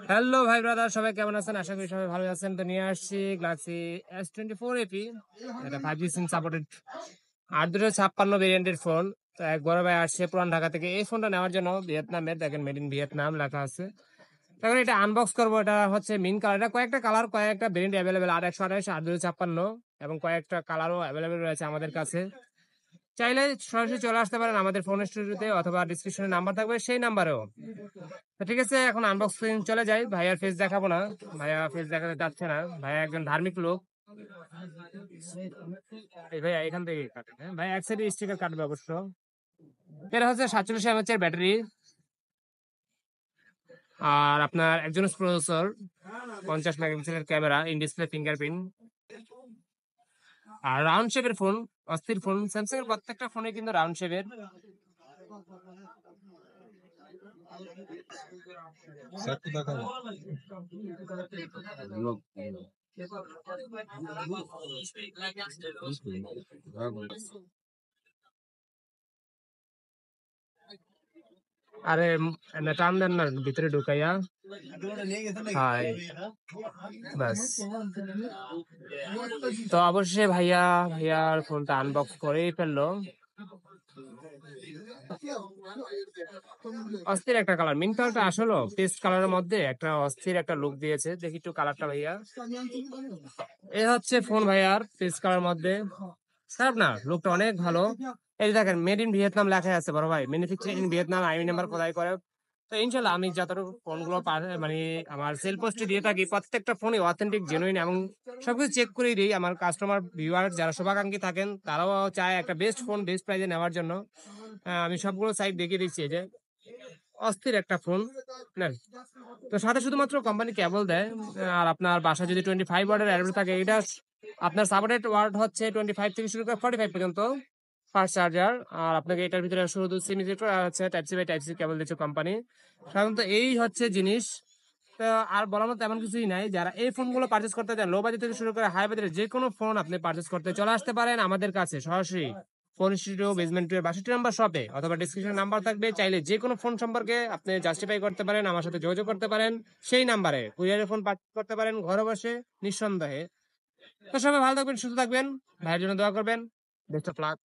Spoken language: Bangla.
হ্যালো ভাই ব্রাদার, সবাই কেমন আছেন? আশা করি সবাই ভালো আছেন। তো নিয়ে আসছি গ্যালাক্সি S24 এপি, এটা 5G সিম সাপোর্টেড 856 ভেরিয়েন্টের ফোন। তো এক বড় ভাই আসছে পুরান ঢাকা থেকে এই ফোনটা নেওয়ার জন্য। ভিয়েতনামের, দেখেন মেড ইন ভিয়েতনাম লেখা আছে। তখন এটা আনবক্স করবো। এটা হচ্ছে মিন কালার, এটা কয়েকটা কালার, কয়েকটা ভেরিয়েন্ট অ্যাভেলেবেল, 8/128, 8/256 এবং কয়েকটা কালারও অ্যাভেলেবেল রয়েছে আমাদের কাছে। চাইলে সরাসরি চলে আসতে পারেন আমাদের ফোন স্টুডিওতে, অথবা ডিসক্রিপশনে নাম্বার থাকবে সেই নাম্বারেও। তো ঠিক আছে, এখন আনবক্সিং চলে যাই। ভাইয়ার ফেস দেখাবো না, ভাইয়া ফেস দেখাতে যাচ্ছে না। ভাইয়া একজন ধার্মিক লোক। এই ভাইয়া এখান থেকে কাটেন, হ্যাঁ ভাই, এক সাইডে স্টিকার কাটবে অবশ্য। এটা হচ্ছে 47 mAh এর ব্যাটারি, আর আপনার একজন প্রসেসর, 50 মেগাপিক্সেলের ক্যামেরা, ইন ডিসপ্লে ফিঙ্গারপ্রিন্ট, আর রাউন্ড শেপের ফোন। অস্থির ফোন, স্যামসাং এর প্রত্যেকটা ফোনে কিন্তু রাউন্ড শেপের। আরে টান দেন না ভিতরে ঢুকাইয়া। হাই, বাস। তো অবশ্যই ভাইয়ার ফোনটা আনবক্স করেই ফেললো। অস্থির একটা কালার, মিন কালারটা আসলে পেস্ট কালারের মধ্যে একটা অস্থির একটা লুক দিয়েছে। দেখি একটু কালারটা ভাইয়া। এ হচ্ছে ফোন ভাইয়ার পেস্ট কালার মধ্যে, খারাপ না, লুকটা অনেক ভালো। এই যে দেখেন মেড ইন ভিয়েতনাম লেখা আছে বড় ভাই, manufacture in Vietnam, Aimi number খোদাই করে। তো ইনশাল্লাহ আমি যতটুকু ফোনগুলো মানে আমার সেল পোস্টে দিয়ে থাকি, প্রত্যেকটা ফোনই অথেন্টিক, জেনুইন এবং সবকিছু চেক করেই দিই। আমার কাস্টমার ভিউয়ার যারা শুভাকাঙ্ক্ষী থাকেন, তারাও চায় একটা বেস্ট ফোন বেস্ট প্রাইসে নেওয়ার জন্য। আমি সবগুলো সাইট দেখিয়ে দিচ্ছি, এই যে অস্থির একটা ফোন নেন। তো সাথে শুধুমাত্র কোম্পানি কেবল দেয়। আর আপনার বাসা যদি 25 ওয়াটের অ্যাডাপ্টার থাকে, এটা আপনার সাপোর্টেড ওয়াট হচ্ছে 25 থেকে শুরু করে 45 পর্যন্ত ফাস্ট চার্জার। আর আপনাকে এটার ভিতরে শুধু সিম ইজেক্টর আর হচ্ছে type C by type C cable দিচ্ছে কোম্পানি। সাধারণত এই হচ্ছে জিনিস। তো আর বলার মতো তেমন কিছুই নাই। যারা এই ফোনগুলো পারচেস করতে চান, লো বাজেট থেকে শুরু করে হাই বাজেটের যে কোনো ফোন আপনি পারচেস করতে চলে আসতে পারেন আমাদের কাছে সরাসরি। ফোন স্টুডিও, বেসমেন্ট 62 নম্বর শপে, অথবা ডিসক্রিপশন নাম্বার থাকবে। চাইলে যে কোনো ফোন সম্পর্কে আপনি জাস্টিফাই করতে পারেন, আমার সাথে যোগাযোগ করতে পারেন সেই নাম্বারে। কুরিয়ারে ফোন পারচেস করতে পারেন ঘরে বসে নিঃসন্দেহে। তো সবাই ভালো থাকবেন, সুস্থ থাকবেন, ভাইয়ের জন্য দোয়া করবেন। Best of luck.